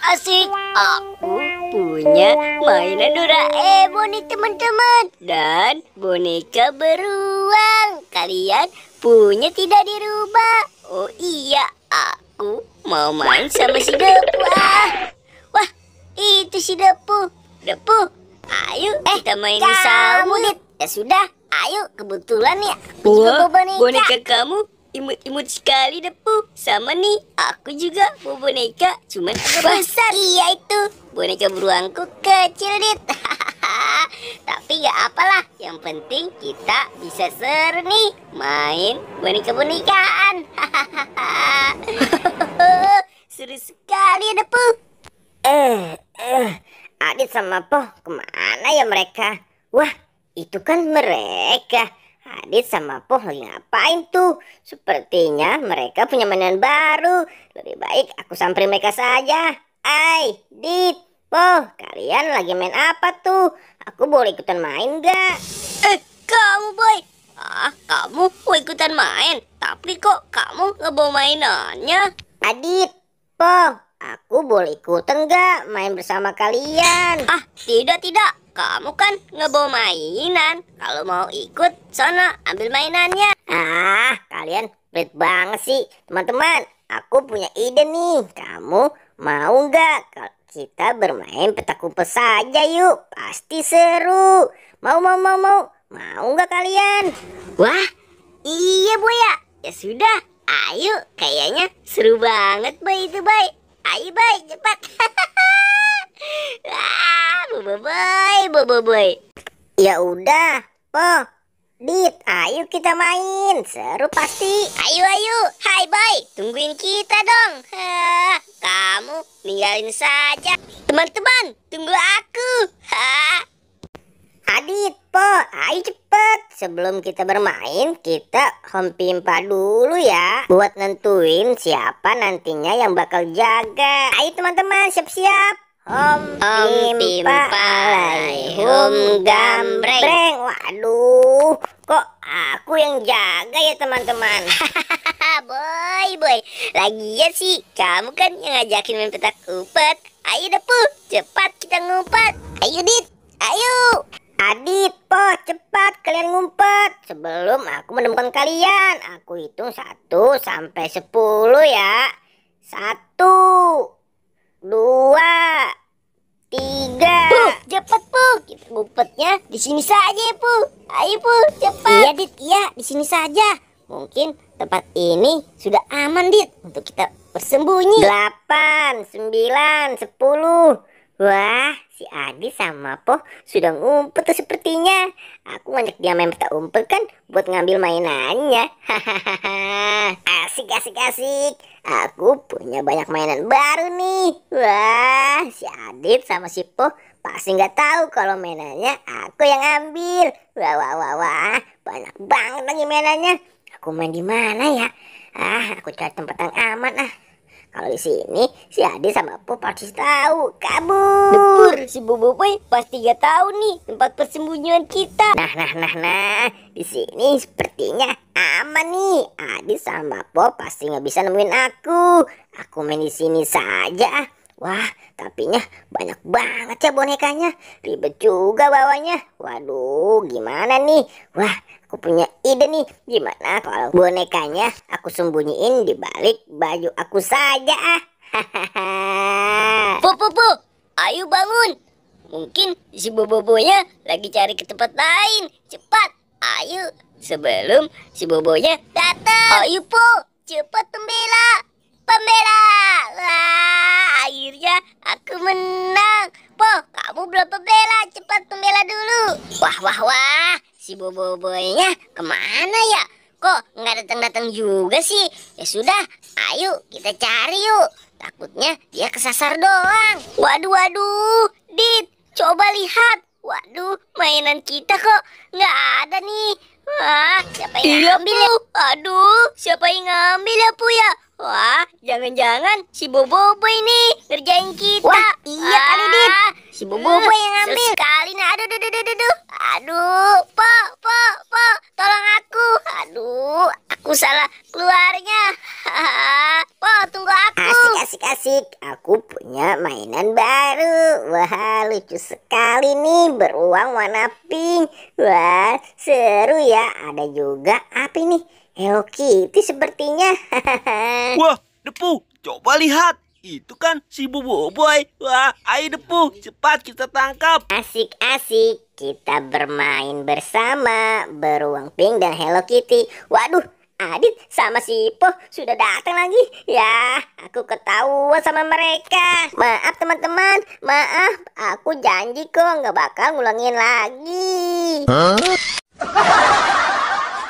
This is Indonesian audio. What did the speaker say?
asik. Aku punya mainan Doraemon nih teman-teman. Dan boneka beruang. Kalian punya tidak di rumah? Oh iya, aku mau main sama si Depu. Wah, itu si Depu. Depu, ayo kita main di sawah. Ya sudah, ayo, kebetulan ya aku juga bawa boneka kamu imut-imut sekali Depu. Sama nih, aku juga bawa boneka, cuman agak besar. Iya itu, boneka beruangku kecil dit. Tapi gak apalah, yang penting kita bisa seru nih main boneka-bonekaan. Seru sekali ya Depu. Adit sama Po kemana ya mereka? Wah, itu kan mereka. Adit sama Po lagi ngapain tuh? Sepertinya mereka punya mainan baru. Lebih baik aku samperin mereka saja. Dit, Po, kalian lagi main apa tuh? Aku boleh ikutan main gak? Kamu boy, kamu mau ikutan main, tapi kok kamu nggak bawa mainannya? Adit, Po, aku boleh ikutan gak main bersama kalian? Tidak, kamu kan nggak bawa mainan. Kalau mau ikut, sana ambil mainannya. Kalian pelit banget sih. Teman-teman, aku punya ide nih. Kamu mau nggak kalau kita bermain petak umpet saja yuk? Pasti seru. Mau nggak kalian? Wah, iya boy ya. Ya sudah, ayo. Kayaknya seru banget boy itu boy. Ayo boy, cepat. Boy. Ya udah, Po, Dit, ayo kita main. Seru pasti. Ayo. Hai boy, tungguin kita dong. Kamu ninggalin saja. Teman-teman, tunggu aku. Adit, Po, ayo cepet. Sebelum kita bermain, kita home pimpa dulu ya. Buat nentuin siapa nantinya yang bakal jaga. Ayo teman-teman, siap-siap. Home pimpa alaihum gambreng. Waduh, kok aku yang jaga ya teman-teman? Boy. Lagian sih, kamu kan yang ngajakin main petak umpet. Ayo Depu, cepat kita ngumpet. Ayo Dit, ayo. Adit, Po, cepat kalian ngumpet sebelum aku menemukan kalian. Aku hitung 1 sampai 10 ya. 1, 2, 3. Cepat Pu, kita ngumpetnya di sini saja ya Pu. Ayo Pu, cepat. Iya Dit, iya di sini saja. Mungkin tempat ini sudah aman Dit untuk kita bersembunyi. 8, 9, 10. Wah, si Adi sama Po sudah ngumpet tuh sepertinya. Aku ngajak dia main petak umpet kan buat ngambil mainannya. Asik. Aku punya banyak mainan baru nih. Wah, si Adit sama si Po pasti nggak tahu kalau mainannya aku yang ambil. Wah, banyak banget lagi mainannya. Aku main di mana ya? Aku cari tempat yang aman. Kalau di sini si Adi sama Po pasti tahu. Kabur. Si Boboiboy pasti gak tahu nih tempat persembunyian kita. Nah. Di sini sepertinya aman nih. Adi sama Po pasti nggak bisa nemuin aku. Aku main di sini saja. Wah, tapinya banyak banget ya bonekanya. Ribet juga bawanya. Waduh, gimana nih? Wah, aku punya ide nih. Gimana kalau bonekanya aku sembunyiin di balik baju aku saja? Po, ayo bangun. Mungkin si Boboiboynya lagi cari ke tempat lain. Cepat, ayo. Sebelum si Boboiboynya datang. Ayo Po, cepat pembela. Wah, akhirnya aku menang. Po, kamu belum pembela. Cepat pembela dulu. Wah. Si Boboiboynya kemana ya? Kok nggak datang juga sih? Ya sudah, ayo kita cari yuk. Takutnya dia kesasar doang. Waduh, Dit, coba lihat. Waduh, mainan kita kok nggak ada nih. Wah, siapa yang ngambil ya? Aduh, siapa yang ngambil ya Pu ya? Wah, jangan-jangan si Boboiboy nih ngerjain kita. Wah, iya kali Dit. Si Boboiboy yang ngambil. Sekali nih, aduh, Po, tolong aku. Aduh, aku salah keluarnya. Po, tunggu aku. Asik. Aku punya mainan lucu sekali nih, beruang warna pink. Wah, seru ya. Ada juga apa ini? Hello Kitty sepertinya. Wah, Depu, coba lihat. Itu kan si Boboiboy. Wah, ayo Depu, cepat kita tangkap. Asik-asik, kita bermain bersama beruang pink dan Hello Kitty. Waduh, Adit sama si Po sudah datang lagi. Ya, aku ketahuan sama mereka. Maaf teman-teman, maaf. Aku janji kok nggak bakal ngulangin lagi.